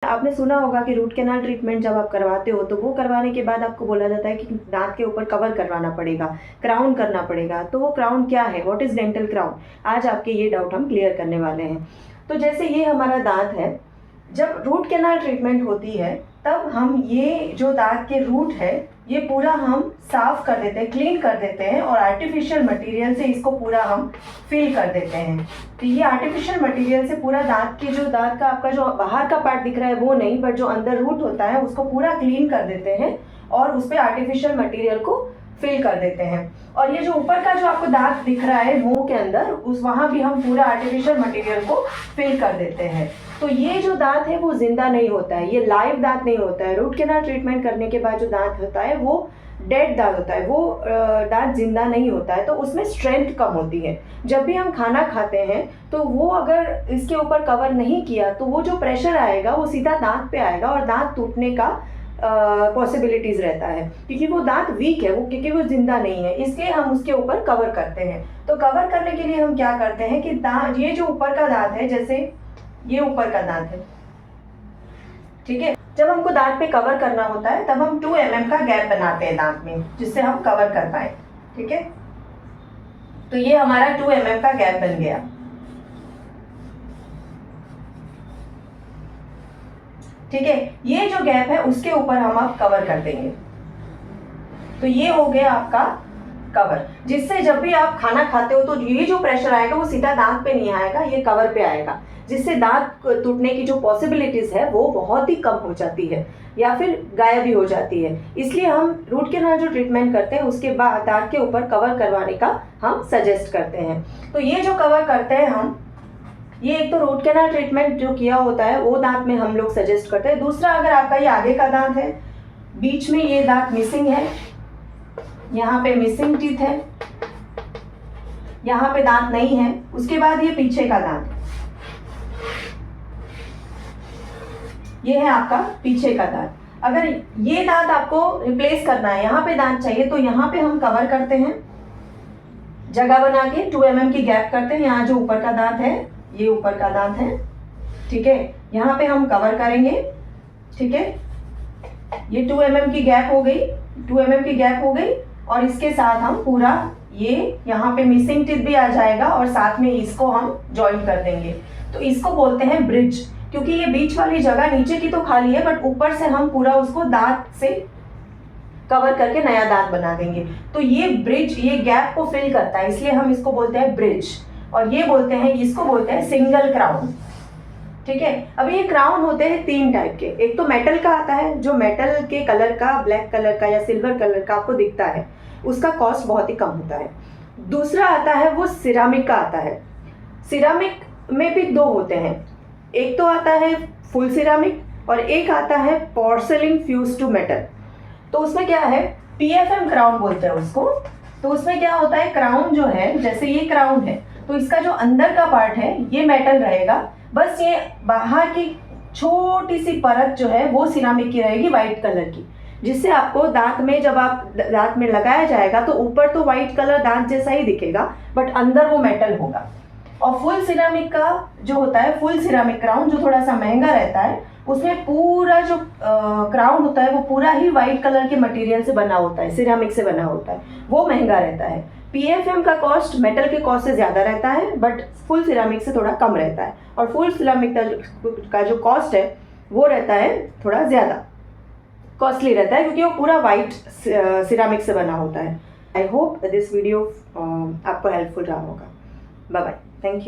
आपने सुना होगा कि रूट कैनाल ट्रीटमेंट जब आप करवाते हो तो वो करवाने के बाद आपको बोला जाता है कि दांत के ऊपर कवर करवाना पड़ेगा, क्राउन करना पड़ेगा। तो वो क्राउन क्या है, व्हाट इज़ डेंटल क्राउन, आज आपके ये डाउट हम क्लियर करने वाले हैं। तो जैसे ये हमारा दांत है, जब रूट कैनाल ट्रीटमेंट होती है तब हम ये जो दांत के रूट है ये पूरा हम साफ कर देते हैं, क्लीन कर देते हैं और आर्टिफिशियल मटेरियल से इसको पूरा हम फिल कर देते हैं। तो ये आर्टिफिशियल मटेरियल से पूरा दांत के जो दांत का आपका जो बाहर का पार्ट दिख रहा है वो नहीं, बट जो अंदर रूट होता है उसको पूरा क्लीन कर देते हैं और उस पर आर्टिफिशियल मटेरियल को फिल कर देते हैं। और ये जो ऊपर का जो आपको दांत दिख रहा है मुंह के अंदर, उस वहाँ भी हम पूरा आर्टिफिशियल मटेरियल को फिल कर देते हैं। तो ये जो दांत है वो जिंदा नहीं होता है, ये लाइव दांत नहीं होता है। रूट कैनाल ट्रीटमेंट करने के बाद जो दांत होता है वो डेड दांत होता है, वो दांत जिंदा नहीं होता है, तो उसमें स्ट्रेंथ कम होती है। जब भी हम खाना खाते हैं तो वो अगर इसके ऊपर कवर नहीं किया तो वो जो प्रेशर आएगा वो सीधा दांत पे आएगा और दांत टूटने का पॉसिबिलिटीज रहता है, क्योंकि वो दांत वीक है, वो क्योंकि वो जिंदा नहीं है, इसलिए हम उसके ऊपर कवर करते हैं। तो कवर करने के लिए हम क्या करते हैं कि दांत, ये जो ऊपर का दांत है, जैसे ये ऊपर का दांत है, ठीक है, जब हमको दांत पे कवर करना होता है तब हम 2 mm का गैप बनाते हैं दांत में, जिससे हम कवर कर पाए। ठीक है, तो ये हमारा 2 mm का गैप बन गया। ठीक है, ये जो गैप है उसके ऊपर हम अब कवर कर देंगे। तो ये हो गया आपका कवर, जिससे जब भी आप खाना खाते हो तो ये जो प्रेशर आएगा वो सीधा दांत पे नहीं आएगा, ये कवर पे आएगा, जिससे दांत टूटने की जो पॉसिबिलिटीज है वो बहुत ही कम हो जाती है या फिर गायब भी हो जाती है। इसलिए हम रूट कैनाल जो ट्रीटमेंट करते हैं उसके बाद दांत के ऊपर कवर करवाने का हम सजेस्ट करते हैं। तो ये जो कवर करते हैं हम, ये एक तो रूट कैनाल ट्रीटमेंट जो किया होता है वो दांत में हम लोग सजेस्ट करते हैं। दूसरा, अगर आपका ये आगे का दांत है, बीच में ये दांत मिसिंग है, यहाँ पे मिसिंग टीथ है, यहाँ पे दांत नहीं है, उसके बाद ये पीछे का दांत, ये है आपका पीछे का दांत। अगर ये दांत आपको रिप्लेस करना है, यहाँ पे दांत चाहिए, तो यहाँ पे हम कवर करते हैं, जगह बना के 2 mm की गैप करते हैं। यहाँ जो ऊपर का दांत है, ये ऊपर का दांत है, ठीक है, यहाँ पे हम कवर करेंगे। ठीक है, ये 2 mm की गैप हो गई, 2 mm की गैप हो गई, और इसके साथ हम पूरा ये यहाँ पे मिसिंग टीथ भी आ जाएगा और साथ में इसको हम जॉइन कर देंगे। तो इसको बोलते हैं ब्रिज, क्योंकि ये बीच वाली जगह नीचे की तो खाली है, बट ऊपर से हम पूरा उसको दांत से कवर करके नया दांत बना देंगे। तो ये ब्रिज, ये गैप को फिल करता है, इसलिए हम इसको बोलते हैं ब्रिज। और ये बोलते हैं, इसको बोलते हैं सिंगल क्राउन। ठीक है, अब ये क्राउन होते हैं 3 टाइप के। एक तो मेटल का आता है, जो मेटल के कलर का, ब्लैक कलर का या सिल्वर कलर का आपको दिखता है, उसका कॉस्ट बहुत ही कम होता है। दूसरा आता है वो सिरामिक का आता है। सिरामिक में भी 2 होते हैं, एक तो आता है फुल सिरामिक और एक आता है पोर्सेलिन फ्यूज टू मेटल। तो उसमें क्या है, PFM क्राउन बोलते हैं उसको। तो उसमें क्या होता है, क्राउन जो है, जैसे ये क्राउन है तो इसका जो अंदर का पार्ट है ये मेटल रहेगा, बस ये बाहर की छोटी सी परत जो है वो सिरामिक की रहेगी, वाइट कलर की, जिससे आपको दांत में, जब आप दांत में लगाया जाएगा तो ऊपर तो वाइट कलर दांत जैसा ही दिखेगा, बट अंदर वो मेटल होगा। और फुल सिरामिक का जो होता है, फुल सिरामिक क्राउन, जो थोड़ा सा महंगा रहता है, उसमें पूरा जो क्राउन होता है वो पूरा ही वाइट कलर के मटेरियल से बना होता है, सिरामिक से बना होता है, वो महंगा रहता है। PFM का कॉस्ट मेटल के कॉस्ट से ज़्यादा रहता है, बट फुल सिरामिक से थोड़ा कम रहता है। और फुल सिरामिक का जो कॉस्ट है वो रहता है थोड़ा ज़्यादा कॉस्टली रहता है, क्योंकि वो पूरा वाइट सिरामिक से बना होता है। आई होप दिस वीडियो आपको हेल्पफुल रहा होगा। Bye bye, thank you.